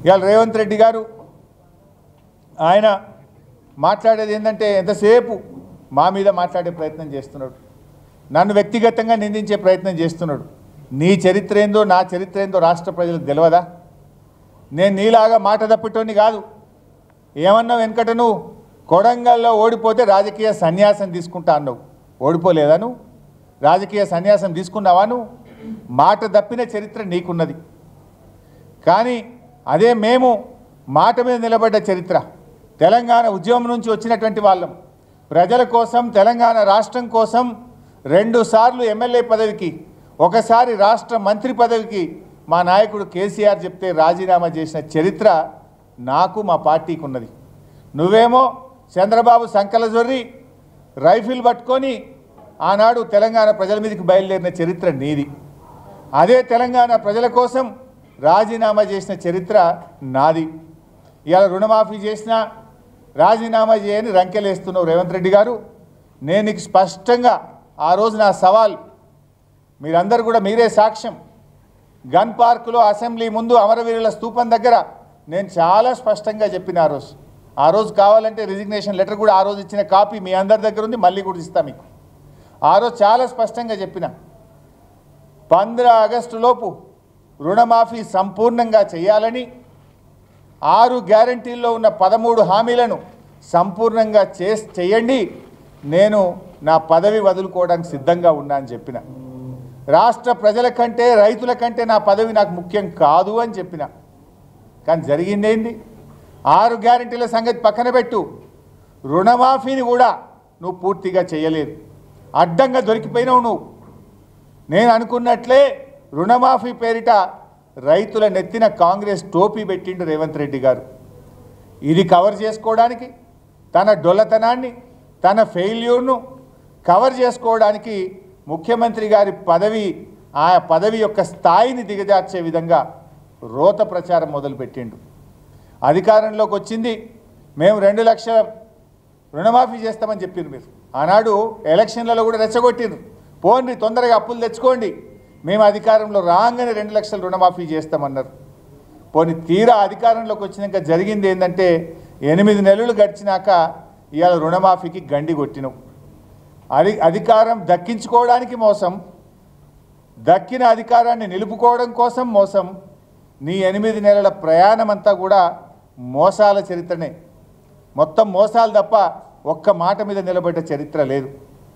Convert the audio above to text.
ఇవాళ రేవంత్ రెడ్డి గారు ఆయన మాట్లాడేది ఏంటంటే ఎంతసేపు మా మీద మాట్లాడే ప్రయత్నం చేస్తున్నాడు, నన్ను వ్యక్తిగతంగా నిందించే ప్రయత్నం చేస్తున్నాడు. నీ చరిత్ర ఏందో నా చరిత్ర ఏందో రాష్ట్ర ప్రజలకు తెలియదా? నేను నీలాగా మాట తప్పిటోని కాదు. ఏమన్నావు వెనకట, నువ్వు కొడంగల్లో ఓడిపోతే రాజకీయ సన్యాసం తీసుకుంటా అన్నావు. ఓడిపోలేదా నువ్వు? రాజకీయ సన్యాసం తీసుకున్నావా నువ్వు? మాట తప్పిన చరిత్ర నీకున్నది. కానీ అదే మేము మాట మీద నిలబడ్డ చరిత్ర, తెలంగాణ ఉద్యమం నుంచి వచ్చినటువంటి వాళ్ళం, ప్రజల కోసం తెలంగాణ రాష్ట్రం కోసం 2 సార్లు ఎమ్మెల్యే పదవికి, ఒకసారి రాష్ట్ర మంత్రి పదవికి మా నాయకుడు కేసీఆర్ చెప్తే రాజీనామా చేసిన చరిత్ర నాకు మా పార్టీకి ఉన్నది. నువ్వేమో చంద్రబాబు సంకలజొర్రి రైఫిల్ పట్టుకొని ఆనాడు తెలంగాణ ప్రజల మీదకి బయలుదేరిన చరిత్ర నీది. అదే తెలంగాణ ప్రజల కోసం రాజీనామా చేసిన చరిత్ర నాది. ఇవాళ రుణమాఫీ చేసినా రాజీనామా చేయని రంకెలేస్తున్నావు రేవంత్ రెడ్డి గారు. నేను నీకు స్పష్టంగా ఆ రోజు నా సవాల్, మీరందరూ కూడా మీరే సాక్ష్యం, గన్ పార్కులో అసెంబ్లీ ముందు అమరవీరుల స్తూపం దగ్గర నేను చాలా స్పష్టంగా చెప్పిన ఆ రోజు కావాలంటే రిజిగ్నేషన్ లెటర్ కూడా ఆ రోజు ఇచ్చిన కాపీ మీ అందరి దగ్గర ఉంది, మళ్ళీ కూడా ఇస్తా మీకు. ఆ రోజు చాలా స్పష్టంగా చెప్పిన 15 ఆగస్టు లోపు రుణమాఫీ సంపూర్ణంగా చేయాలని, 6 గ్యారంటీల్లో ఉన్న 13 హామీలను సంపూర్ణంగా చేయండి, నేను నా పదవి వదులుకోవడానికి సిద్ధంగా ఉన్నా అని చెప్పిన. రాష్ట్ర ప్రజల కంటే రైతుల కంటే నా పదవి నాకు ముఖ్యం కాదు అని చెప్పిన. కానీ జరిగిందేంది? 6 గ్యారంటీల సంగతి పక్కన పెట్టు, రుణమాఫీని కూడా నువ్వు పూర్తిగా చేయలేదు. అడ్డంగా దొరికిపోయినావు నువ్వు. నేను అనుకున్నట్లే రుణమాఫీ పేరిట రైతుల నెత్తిన కాంగ్రెస్ టోపీ పెట్టిండు రేవంత్ రెడ్డి గారు. ఇది కవర్ చేసుకోవడానికి, తన డొల్లతనాన్ని, తన ఫెయిల్యూర్ను కవర్ చేసుకోవడానికి ముఖ్యమంత్రి గారి పదవి, ఆ పదవి యొక్క స్థాయిని దిగజార్చే విధంగా రోత ప్రచారం మొదలుపెట్టిండు. అధికారంలోకి వచ్చింది, మేము 2 లక్షల రుణమాఫీ చేస్తామని చెప్పిండ్రు. మీరు ఆనాడు ఎలక్షన్లలో కూడా రెచ్చగొట్టిండ్రు, పోండి తొందరగా అప్పులు తెచ్చుకోండి, మేము అధికారంలో రాగానే 2 లక్షల రుణమాఫీ చేస్తామన్నారు. పోనీ తీరా అధికారంలోకి వచ్చినాక జరిగింది ఏంటంటే 8 నెలలు గడిచినాక ఇవాళ రుణమాఫీకి గండి కొట్టినాం. అధికారం దక్కించుకోవడానికి మోసం, దక్కిన అధికారాన్ని నిలుపుకోవడం కోసం మోసం. నీ 8 నెలల ప్రయాణం అంతా కూడా మోసాల చరిత్రనే, మొత్తం మోసాలు తప్ప ఒక్క మాట మీద నిలబడ్డ చరిత్ర లేదు.